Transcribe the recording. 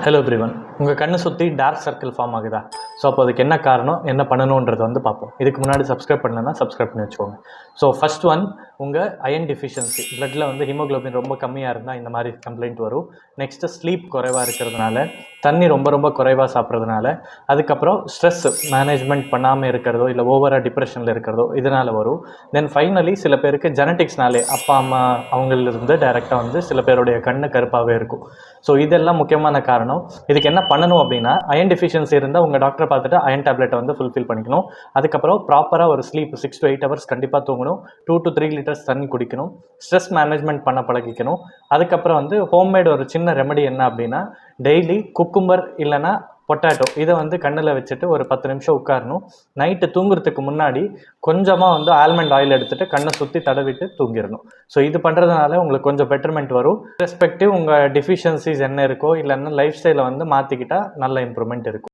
Hello everyone. உங்கள் கண்ணை சுற்றி டார்க் சர்க்கிள் ஃபார்ம் ஆகுதா? ஸோ அப்போ அதுக்கு என்ன காரணம், என்ன பண்ணணுன்றதை பார்ப்போம். இதுக்கு முன்னாடி சப்ஸ்கிரைப் பண்ணலன்னா சப்ஸ்கிரைப் பண்ணி வச்சுக்கோங்க. ஸோ ஃபஸ்ட் ஒன், உங்கள் அயன் டெஃபிஷியன்சி, பிளட்டில் ஹீமோக்ளோபின் ரொம்ப கம்மியாக இருந்தால் இந்த மாதிரி கம்ப்ளைண்ட் வரும். நெக்ஸ்ட்டு ஸ்லீப் குறைவாக இருக்கிறதுனால, தண்ணி ரொம்ப குறைவாக சாப்பிட்றதுனால, அதுக்கப்புறம் ஸ்ட்ரெஸ் மேனேஜ்மெண்ட் பண்ணாமல் இருக்கிறதோ இல்லை ஓவராக டிப்ரெஷனில் இருக்கிறதோ இதனால் வரும். தென் ஃபைனலி சில பேருக்கு ஜெனட்டிக்ஸ்னாலே அப்பா அம்மா அவங்களிருந்து டைரெக்டாக சில பேருடைய கண்ணு கருப்பாகவே இருக்கும். ஸோ இதெல்லாம் முக்கியமான காரணம். இதுக்கு என்ன பண்ணணும் அப்படின்னா, அயன் டெஃபிஷியன்சி இருந்தால் உங்கள் டாக்டரை பார்த்துட்டு அயன் டேப்லெட்டை ஃபுல்ஃபில் பண்ணிக்கணும். அதுக்கப்புறம் ப்ராப்பராக ஒரு ஸ்லீப் 6 to 8 hours கண்டிப்பாக தூங்கணும். 2 to 3 liters தண்ணி குடிக்கணும். ஸ்ட்ரெஸ் மேனேஜ்மெண்ட் பண்ண பழகிக்கணும். அதுக்கப்புறம் ஹோம்மேட் ஒரு சின்ன ரெமெடி என்ன அப்படின்னா, டெய்லி குக்கும்பர் இல்லைனா பொட்டேட்டோ இதை கண்ணில் வச்சுட்டு ஒரு 10 நிமிஷம் உட்காரணும். நைட்டு தூங்குறதுக்கு முன்னாடி கொஞ்சமாக ஆல்மண்ட் ஆயில் எடுத்துகிட்டு கண்ணை சுற்றி தடவிட்டு தூங்கிடணும். ஸோ இது பண்ணுறதுனால உங்களுக்கு கொஞ்சம் பெட்டர்மெண்ட் வரும். ரெஸ்பெக்டிவ் உங்கள் டெஃபிஷியன்சிஸ் என்ன இருக்கோ இல்லைன்னா லைஃப் ஸ்டைலை மாற்றிக்கிட்டால் நல்ல இம்ப்ரூவ்மெண்ட் இருக்கும்.